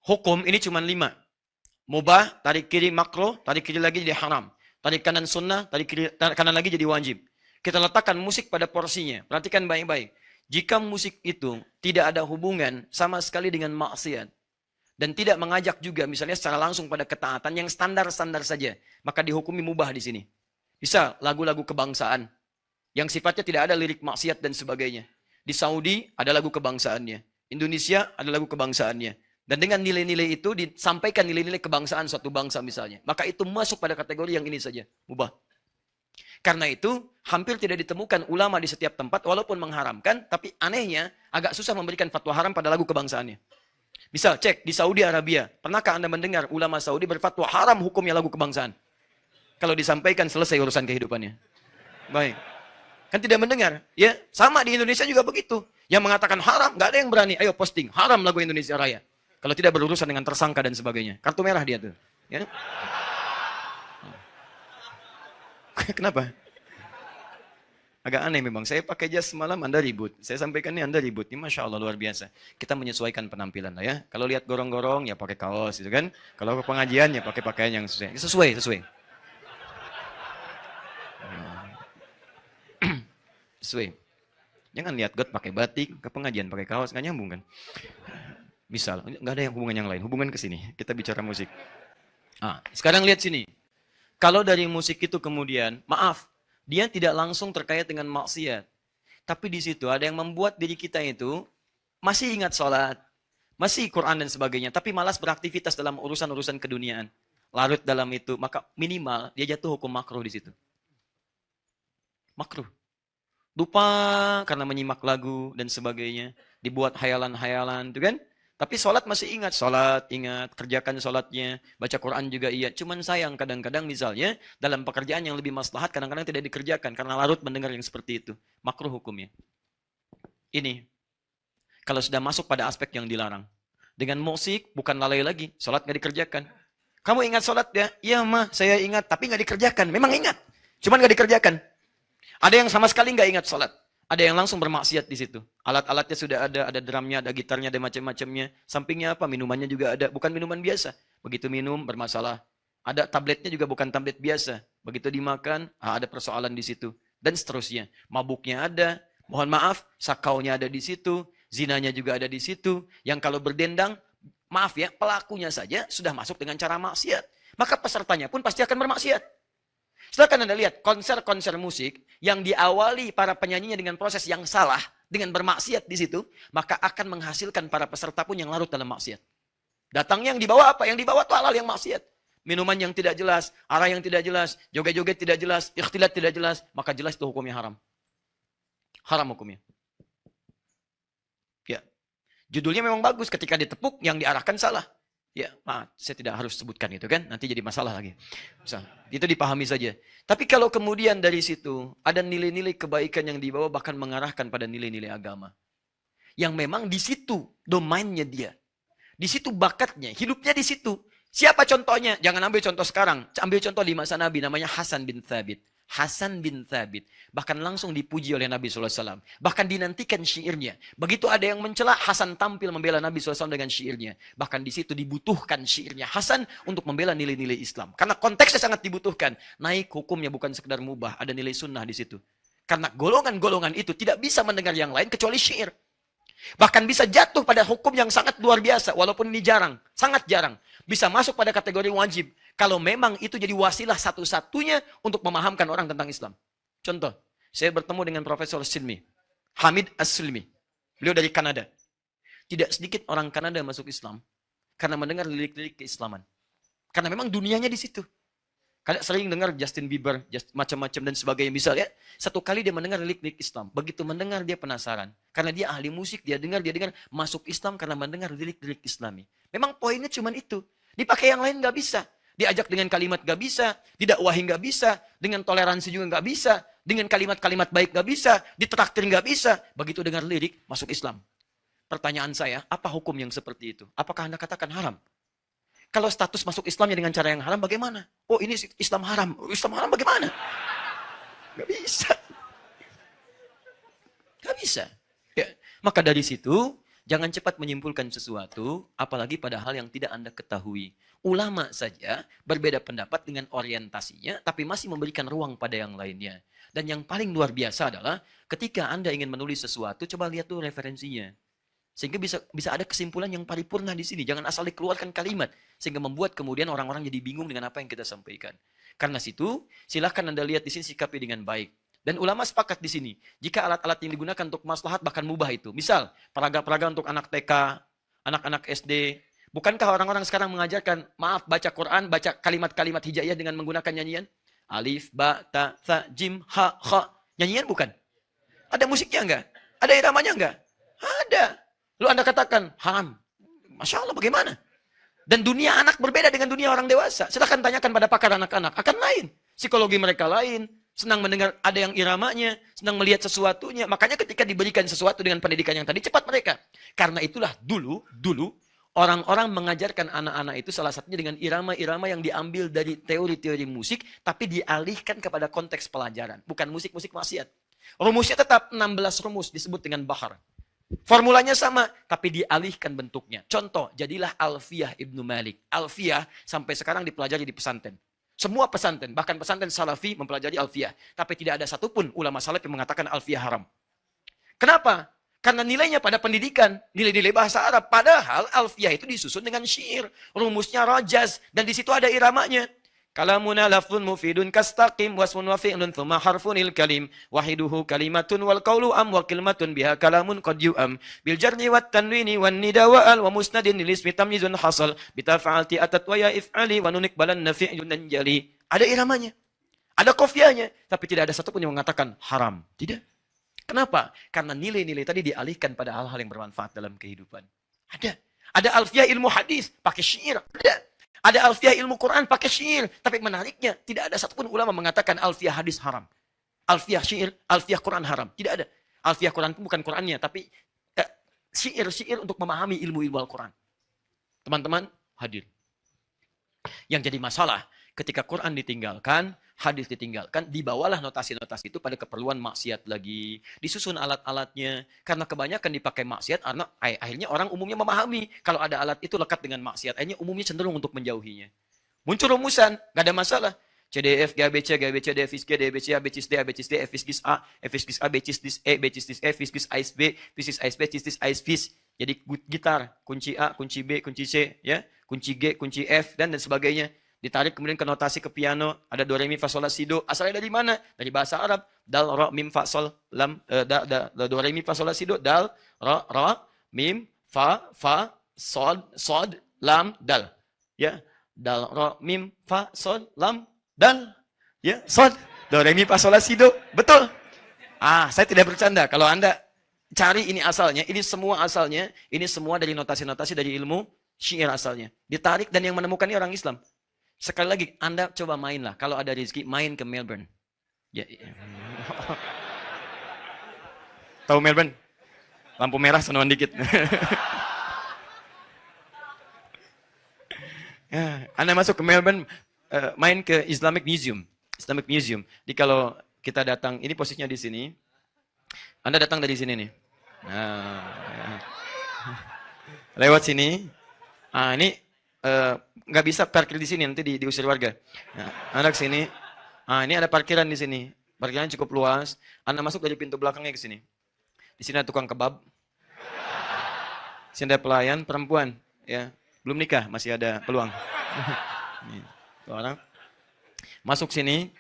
hukum ini cuma 5. Mubah, tarik kiri makruh, tarik kiri lagi jadi haram. Tarik kanan sunnah, tarik kiri kanan lagi jadi wajib. Kita letakkan musik pada porsinya. Perhatikan baik-baik. Jika musik itu tidak ada hubungan sama sekali dengan maksiat, dan tidak mengajak juga misalnya secara langsung pada ketaatan yang standar-standar saja, maka dihukumi mubah di sini. Bisa lagu-lagu kebangsaan yang sifatnya tidak ada lirik maksiat dan sebagainya. Di Saudi ada lagu kebangsaannya, Indonesia ada lagu kebangsaannya. Dan dengan nilai-nilai itu disampaikan nilai-nilai kebangsaan suatu bangsa misalnya. Maka itu masuk pada kategori yang ini saja, mubah. Karena itu hampir tidak ditemukan ulama di setiap tempat walaupun mengharamkan, tapi anehnya agak susah memberikan fatwa haram pada lagu kebangsaannya. Misal cek di Saudi Arabia, pernahkah Anda mendengar ulama Saudi berfatwa haram hukumnya lagu kebangsaan? Kalau disampaikan selesai urusan kehidupannya. Baik. Kan tidak mendengar. Ya, sama di Indonesia juga begitu. Yang mengatakan haram, nggak ada yang berani. Ayo posting, haram lagu Indonesia Raya. Kalau tidak berurusan dengan tersangka dan sebagainya. Kartu merah dia tuh. Ya. Kenapa? Agak aneh memang. Saya pakai jas semalam, Anda ribut. Saya sampaikan ini Anda ribut. Ini Masya Allah luar biasa. Kita menyesuaikan penampilan lah ya. Kalau lihat gorong-gorong, ya pakai kaos gitu kan. Kalau ke pengajian, ya pakai pakaian yang sesuai. Sesuai. Sesuai. Jangan lihat God pakai batik, ke pengajian pakai kaos, nggak nyambung kan. Misal, nggak ada yang hubungan yang lain. Hubungan ke sini. Kita bicara musik. Sekarang lihat sini. Kalau dari musik itu kemudian, maaf, dia tidak langsung terkait dengan maksiat. Tapi di situ ada yang membuat diri kita itu masih ingat sholat, masih Quran dan sebagainya, tapi malas beraktivitas dalam urusan-urusan keduniaan. Larut dalam itu, maka minimal dia jatuh hukum makruh di situ. Makruh. Lupa karena menyimak lagu dan sebagainya, dibuat hayalan-hayalan, itu kan? Tapi sholat masih ingat, kerjakan sholatnya, baca Quran juga iya. Cuman sayang kadang-kadang misalnya dalam pekerjaan yang lebih maslahat kadang-kadang tidak dikerjakan karena larut mendengar yang seperti itu. Makruh hukumnya. Ini, kalau sudah masuk pada aspek yang dilarang. Dengan musik bukan lalai lagi, sholat nggak dikerjakan. Kamu ingat sholat ya? Iya mah, saya ingat, tapi nggak dikerjakan. Memang ingat, cuman nggak dikerjakan. Ada yang sama sekali nggak ingat sholat. Ada yang langsung bermaksiat di situ. Alat-alatnya sudah ada drumnya, ada gitarnya, ada macam-macamnya. Sampingnya apa? Minumannya juga ada. Bukan minuman biasa. Begitu minum, bermasalah. Ada tabletnya juga bukan tablet biasa. Begitu dimakan, ada persoalan di situ. Dan seterusnya. Mabuknya ada. Mohon maaf, sakaunya ada di situ. Zinanya juga ada di situ. Yang kalau berdendang, maaf ya, pelakunya saja sudah masuk dengan cara maksiat. Maka pesertanya pun pasti akan bermaksiat. Silakan Anda lihat konser-konser musik yang diawali para penyanyinya dengan proses yang salah, dengan bermaksiat di situ, maka akan menghasilkan para peserta pun yang larut dalam maksiat. Datangnya yang dibawa apa? Yang dibawa itu halal yang maksiat. Minuman yang tidak jelas, arah yang tidak jelas, joget-joget tidak jelas, ikhtilat tidak jelas, maka jelas itu hukumnya haram. Haram hukumnya. Ya. Judulnya memang bagus, ketika ditepuk yang diarahkan salah. Ya, maaf, saya tidak harus sebutkan itu kan, nanti jadi masalah lagi. Misal, itu dipahami saja. Tapi kalau kemudian dari situ ada nilai-nilai kebaikan yang dibawa bahkan mengarahkan pada nilai-nilai agama. Yang memang di situ domainnya dia. Di situ bakatnya, hidupnya di situ. Siapa contohnya? Jangan ambil contoh sekarang. Ambil contoh di masa Nabi, namanya Hasan bin Thabit. Hasan bin Thabit. Bahkan langsung dipuji oleh Nabi SAW. Bahkan dinantikan syairnya. Begitu ada yang mencela, Hasan tampil membela Nabi SAW dengan syairnya. Bahkan di situ dibutuhkan syairnya Hasan untuk membela nilai-nilai Islam. Karena konteksnya sangat dibutuhkan. Naik hukumnya bukan sekedar mubah. Ada nilai sunnah di situ. Karena golongan-golongan itu tidak bisa mendengar yang lain kecuali syair. Bahkan bisa jatuh pada hukum yang sangat luar biasa. Walaupun ini jarang. Sangat jarang. Bisa masuk pada kategori wajib. Kalau memang itu jadi wasilah satu-satunya untuk memahamkan orang tentang Islam. Contoh, saya bertemu dengan Profesor Silmi. Hamid As-Silmi. Beliau dari Kanada. Tidak sedikit orang Kanada masuk Islam. Karena mendengar lirik-lirik keislaman. Karena memang dunianya di situ. Kalian sering dengar Justin Bieber, macam-macam dan sebagainya. Misalnya, satu kali dia mendengar lirik-lirik Islam. Begitu mendengar dia penasaran. Karena dia ahli musik, dia dengar masuk Islam karena mendengar lirik-lirik Islami. Memang poinnya cuma itu. Dipakai yang lain nggak bisa. Diajak dengan kalimat nggak bisa. Didakwahi nggak bisa. Dengan toleransi juga nggak bisa. Dengan kalimat-kalimat baik nggak bisa. Ditraktir nggak bisa. Begitu dengar lirik, masuk Islam. Pertanyaan saya, apa hukum yang seperti itu? Apakah Anda katakan haram? Kalau status masuk Islamnya dengan cara yang haram, bagaimana? Oh, ini Islam haram. Islam haram bagaimana? Nggak bisa. Nggak bisa. Ya. Maka dari situ, Jangan cepat menyimpulkan sesuatu, apalagi pada hal yang tidak Anda ketahui. Ulama saja berbeda pendapat dengan orientasinya, tapi masih memberikan ruang pada yang lainnya. Dan yang paling luar biasa adalah ketika Anda ingin menulis sesuatu, coba lihat tuh referensinya. Sehingga bisa ada kesimpulan yang paripurna di sini. Jangan asal dikeluarkan kalimat. Sehingga membuat kemudian orang-orang jadi bingung dengan apa yang kita sampaikan. Karena situ, silahkan Anda lihat di sini sikapi dengan baik. Dan ulama sepakat di sini. Jika alat-alat yang digunakan untuk maslahat bahkan mubah itu. Misal, peraga-peraga untuk anak TK, anak-anak SD. Bukankah orang-orang sekarang mengajarkan, maaf, baca Quran, baca kalimat-kalimat hijaiyah dengan menggunakan nyanyian? Alif, ba, ta, tha, jim, ha, kha. Nyanyian bukan? Ada musiknya enggak? Ada iramanya enggak? Ada. Lalu Anda katakan, haram. Masya Allah, bagaimana? Dan dunia anak berbeda dengan dunia orang dewasa. Silahkan tanyakan pada pakar anak-anak. Akan lain. Psikologi mereka lain. Senang mendengar ada yang iramanya. Senang melihat sesuatunya. Makanya ketika diberikan sesuatu dengan pendidikan yang tadi, cepat mereka. Karena itulah dulu, orang-orang mengajarkan anak-anak itu salah satunya dengan irama-irama yang diambil dari teori-teori musik, tapi dialihkan kepada konteks pelajaran. Bukan musik-musik maksiat. Rumusnya tetap 16 rumus disebut dengan bahar. Formulanya sama, tapi dialihkan bentuknya. Contoh, jadilah Alfiyah Ibnu Malik. Alfiyah sampai sekarang dipelajari di pesantren. Semua pesantren, bahkan pesantren Salafi mempelajari Alfiyah. Tapi tidak ada satupun ulama salaf yang mengatakan Alfiyah haram. Kenapa? Karena nilainya pada pendidikan, nilai-nilai bahasa Arab. Padahal Alfiyah itu disusun dengan syair. Rumusnya rajaz, dan di situ ada iramanya. Kalamuna lafzun mufidun kastaqim wasmun wa fi'lun thumma harfunil kalim wahiduhu kalimatun wal qawlu am wa kalimatun biha kalamun qad yu'am bil jarri wat tanwini wan nida wa al wa musnadin lil ismi tamyizun hasal bitafa'alti atat wa ya if'ali wa nunik balan nafi'un jali. Ada iramanya, ada qafiyahnya, tapi tidak ada satupun yang mengatakan haram. Tidak. Kenapa? Karena nilai-nilai tadi dialihkan pada hal-hal yang bermanfaat dalam kehidupan. Ada alfiyah ilmu hadis pakai syair. Ada alfiyah ilmu Quran pakai syair. Tapi menariknya, tidak ada satupun ulama mengatakan alfiyah hadis haram. Alfiyah syair, alfiyah Quran haram. Tidak ada. Alfiyah Quran itu bukan Qurannya, tapi syair-syair untuk memahami ilmu-ilmu Al-Quran. Teman-teman, hadir. Yang jadi masalah, ketika Quran ditinggalkan, hadis ditinggalkan, dibawalah notasi-notasi itu pada keperluan maksiat lagi. Disusun alat-alatnya. Karena kebanyakan dipakai maksiat, akhirnya orang umumnya memahami. Kalau ada alat itu lekat dengan maksiat, akhirnya umumnya cenderung untuk menjauhinya. Muncul rumusan, nggak ada masalah. CDF, GABC, GABC, DFIS G, DBC, ABCIS D, ABCIS D, FIS A, FIS A, BCIS E, BCIS E, FIS AIS B, FIS AIS B, CIS AIS FIS. Jadi gitar, kunci A, kunci B, kunci C, ya, kunci G, kunci F, dan sebagainya. Ditarik kemudian ke notasi ke piano, ada do re mi fa sol la si do. Asalnya dari mana? Dari bahasa Arab. Dal ra mim fa sol lam do re mi fa sol la si do, dal ra mim fa sol lam dal. Ya. Dal ra mim fa sol lam dal. Ya, sol do re mi fa sol la si do. Betul. Saya tidak bercanda. Kalau Anda cari ini asalnya, ini semua asalnya, ini semua dari notasi-notasi dari ilmu syair asalnya. Ditarik, dan yang menemukan ini orang Islam. Sekali lagi, Anda coba mainlah. Kalau ada rezeki, main ke Melbourne. Ya. Tahu Melbourne? Lampu merah, senuan dikit. Anda masuk ke Melbourne, main ke Islamic Museum. Islamic Museum. Jadi kalau kita datang, ini posisinya di sini. Anda datang dari sini nih. Lewat sini. Ini nggak bisa parkir di sini, nanti diusir warga. Anda ke sini. Ini ada parkiran di sini. Parkirannya cukup luas. Anda masuk dari pintu belakangnya ke sini. Di sini ada tukang kebab. Di sini ada pelayan perempuan, ya. Belum nikah, masih ada peluang. Orang masuk sini.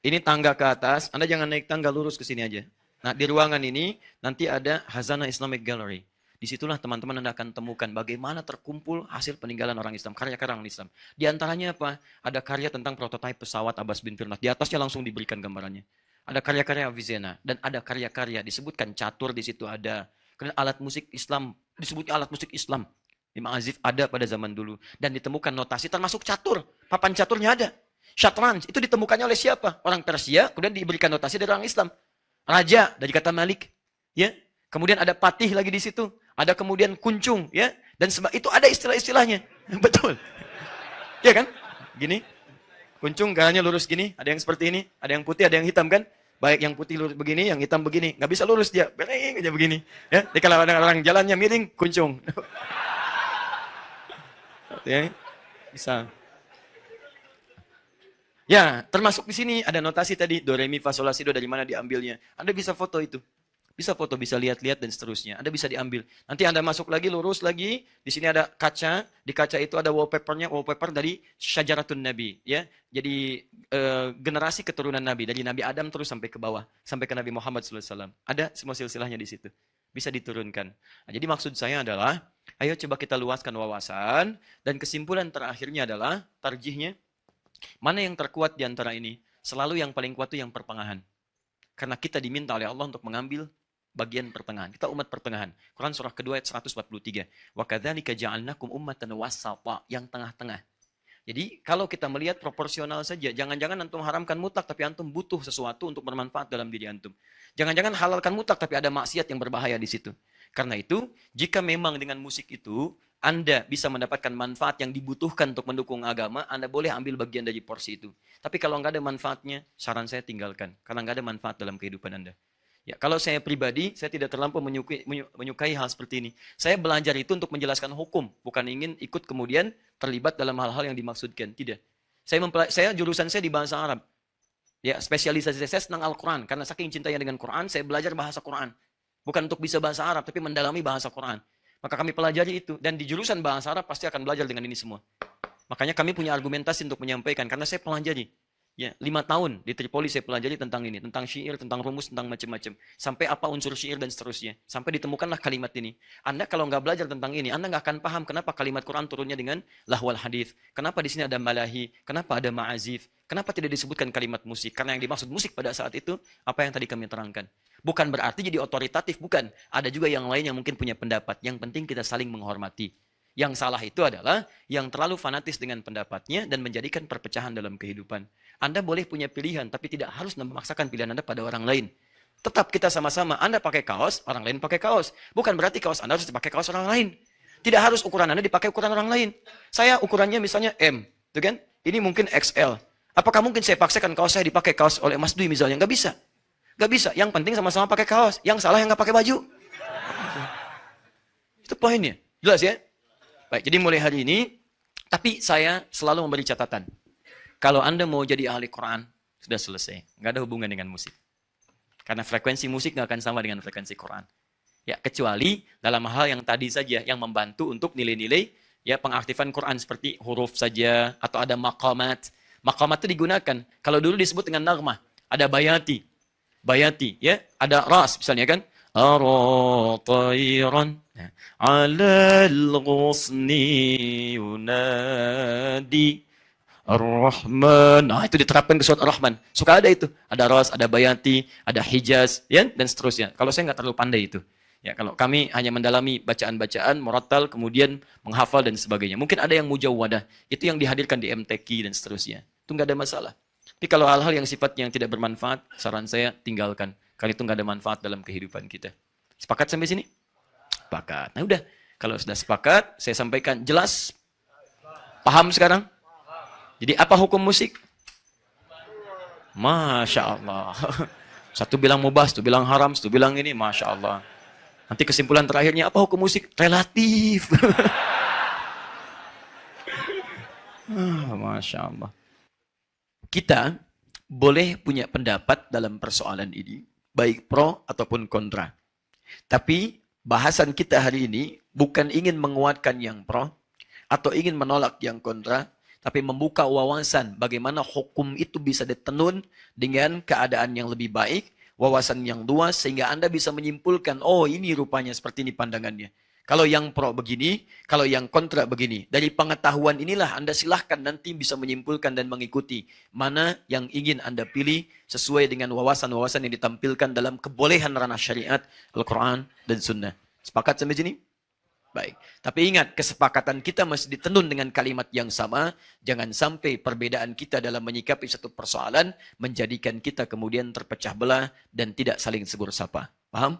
Ini tangga ke atas. Anda jangan naik tangga, lurus ke sini aja. Nah, di ruangan ini nanti ada Hazanah Islamic Gallery. Disitulah teman-teman Anda akan temukan bagaimana terkumpul hasil peninggalan orang Islam, karya-karya orang Islam. Di antaranya apa? Ada karya tentang prototipe pesawat Abbas bin Firnas. Di atasnya langsung diberikan gambarannya. Ada karya-karya Avicenna, dan ada karya-karya disebutkan catur di situ ada. Kemudian alat musik Islam, disebutnya alat musik Islam. Imam Azif ada pada zaman dulu. Dan ditemukan notasi termasuk catur. Papan caturnya ada. Syatranj, itu ditemukannya oleh siapa? Orang Persia, kemudian diberikan notasi dari orang Islam. Raja, dari kata Malik. Ya. Kemudian ada patih lagi di situ. Ada kemudian kuncung, ya. Dan itu ada istilah-istilahnya. Betul. Ya kan? Gini. Kuncung, garanya lurus gini. Ada yang seperti ini. Ada yang putih, ada yang hitam kan? Baik yang putih lurus begini, yang hitam begini. Nggak bisa lurus dia. Beleng aja begini. Ya, jadi kalau ada orang jalannya miring, kuncung. Ya, bisa. Ya, termasuk di sini ada notasi tadi, do, re, mi, fa, sol, la, si, do, dari mana diambilnya. Anda bisa foto itu. Bisa foto, bisa lihat-lihat dan seterusnya. Anda bisa diambil. Nanti Anda masuk lagi, lurus lagi. Di sini ada kaca. Di kaca itu ada wallpapernya, wallpaper dari Syajaratun Nabi. Ya, jadi generasi keturunan Nabi. Dari Nabi Adam terus sampai ke bawah. Sampai ke Nabi Muhammad SAW. Ada semua silsilahnya di situ. Bisa diturunkan. Nah, jadi maksud saya adalah, ayo coba kita luaskan wawasan. Dan kesimpulan terakhirnya adalah, tarjihnya, mana yang terkuat di antara ini? Selalu yang paling kuat itu yang pertengahan. Karena kita diminta oleh Allah untuk mengambil bagian pertengahan. Kita umat pertengahan. Quran surah kedua ayat 143. Wa kadzalika ja'alnakum ummatan wasata, yang tengah-tengah. Jadi kalau kita melihat proporsional saja, jangan-jangan antum haramkan mutlak tapi antum butuh sesuatu untuk bermanfaat dalam diri antum. Jangan-jangan halalkan mutlak tapi ada maksiat yang berbahaya di situ. Karena itu, jika memang dengan musik itu Anda bisa mendapatkan manfaat yang dibutuhkan untuk mendukung agama, Anda boleh ambil bagian dari porsi itu. Tapi kalau nggak ada manfaatnya, saran saya tinggalkan. Karena nggak ada manfaat dalam kehidupan Anda. Ya, kalau saya pribadi, saya tidak terlampau menyukai hal seperti ini. Saya belajar itu untuk menjelaskan hukum, bukan ingin ikut kemudian terlibat dalam hal-hal yang dimaksudkan. Tidak. Saya jurusan saya di bahasa Arab. Ya, spesialisasi saya tentang Al-Quran. Karena saking cintanya dengan Quran, saya belajar bahasa Quran. Bukan untuk bisa bahasa Arab, tapi mendalami bahasa Quran. Maka kami pelajari itu. Dan di jurusan bahasa Arab pasti akan belajar dengan ini semua. Makanya kami punya argumentasi untuk menyampaikan. Karena saya pelajari. Ya, 5 tahun di Tripoli saya pelajari tentang ini. Tentang syair, tentang rumus, tentang macam-macam. Sampai apa unsur syair dan seterusnya. Sampai ditemukanlah kalimat ini. Anda kalau nggak belajar tentang ini, Anda nggak akan paham kenapa kalimat Quran turunnya dengan lahwal hadith. Kenapa di sini ada malahi. Kenapa ada ma'azif. Kenapa tidak disebutkan kalimat musik. Karena yang dimaksud musik pada saat itu, apa yang tadi kami terangkan. Bukan berarti jadi otoritatif, bukan. Ada juga yang lain yang mungkin punya pendapat. Yang penting kita saling menghormati. Yang salah itu adalah yang terlalu fanatis dengan pendapatnya dan menjadikan perpecahan dalam kehidupan. Anda boleh punya pilihan, tapi tidak harus memaksakan pilihan Anda pada orang lain. Tetap kita sama-sama, Anda pakai kaos, orang lain pakai kaos. Bukan berarti kaos Anda harus dipakai kaos orang lain. Tidak harus ukuran Anda dipakai ukuran orang lain. Saya ukurannya misalnya M, itu kan? Ini mungkin XL. Apakah mungkin saya paksakan kaos saya dipakai kaos oleh Mas Dwi misalnya? Nggak bisa. Nggak bisa. Yang penting sama-sama pakai kaos. Yang salah yang nggak pakai baju. Itu poinnya. Jelas ya? Baik, jadi mulai hari ini, tapi saya selalu memberi catatan. Kalau Anda mau jadi ahli Quran, sudah selesai. Nggak ada hubungan dengan musik. Karena frekuensi musik nggak akan sama dengan frekuensi Quran. Ya, kecuali dalam hal yang tadi saja, yang membantu untuk nilai-nilai ya pengaktifan Quran seperti huruf saja, atau ada maqamat. Maqamat itu digunakan. Kalau dulu disebut dengan nagmah, ada bayati. Bayati, ya, ada ras misalnya kan. Ara tayran alal ghusni yunadi Ar-Rahman. Nah, itu diterapkan ke surat Ar-Rahman. Suka ada itu. Ada ras, ada bayati, ada hijaz, ya, dan seterusnya. Kalau saya nggak terlalu pandai itu. Ya, kalau kami hanya mendalami bacaan-bacaan, murattal, kemudian menghafal dan sebagainya. Mungkin ada yang mujawwadah. Itu yang dihadirkan di MTQ dan seterusnya. Itu nggak ada masalah. Tapi kalau hal-hal yang sifatnya yang tidak bermanfaat, saran saya tinggalkan. Karena itu nggak ada manfaat dalam kehidupan kita. Sepakat sampai sini? Sepakat. Nah udah, kalau sudah sepakat, saya sampaikan jelas. Paham sekarang? Jadi apa hukum musik? Masya Allah. Satu bilang mubah, satu bilang haram, satu bilang ini, Masya Allah. Nanti kesimpulan terakhirnya, apa hukum musik? Relatif. Masya Allah. Kita boleh punya pendapat dalam persoalan ini, baik pro ataupun kontra. Tapi bahasan kita hari ini bukan ingin menguatkan yang pro atau ingin menolak yang kontra, tapi membuka wawasan bagaimana hukum itu bisa ditenun dengan keadaan yang lebih baik, wawasan yang luas, sehingga Anda bisa menyimpulkan, oh ini rupanya seperti ini pandangannya. Kalau yang pro begini, kalau yang kontra begini. Dari pengetahuan inilah Anda silahkan nanti bisa menyimpulkan dan mengikuti mana yang ingin Anda pilih sesuai dengan wawasan-wawasan yang ditampilkan dalam kebolehan ranah syariat, Al-Quran, dan Sunnah. Sepakat sampai sini? Baik. Tapi ingat, kesepakatan kita masih ditenun dengan kalimat yang sama. Jangan sampai perbedaan kita dalam menyikapi satu persoalan menjadikan kita kemudian terpecah belah dan tidak saling segur sapa. Paham?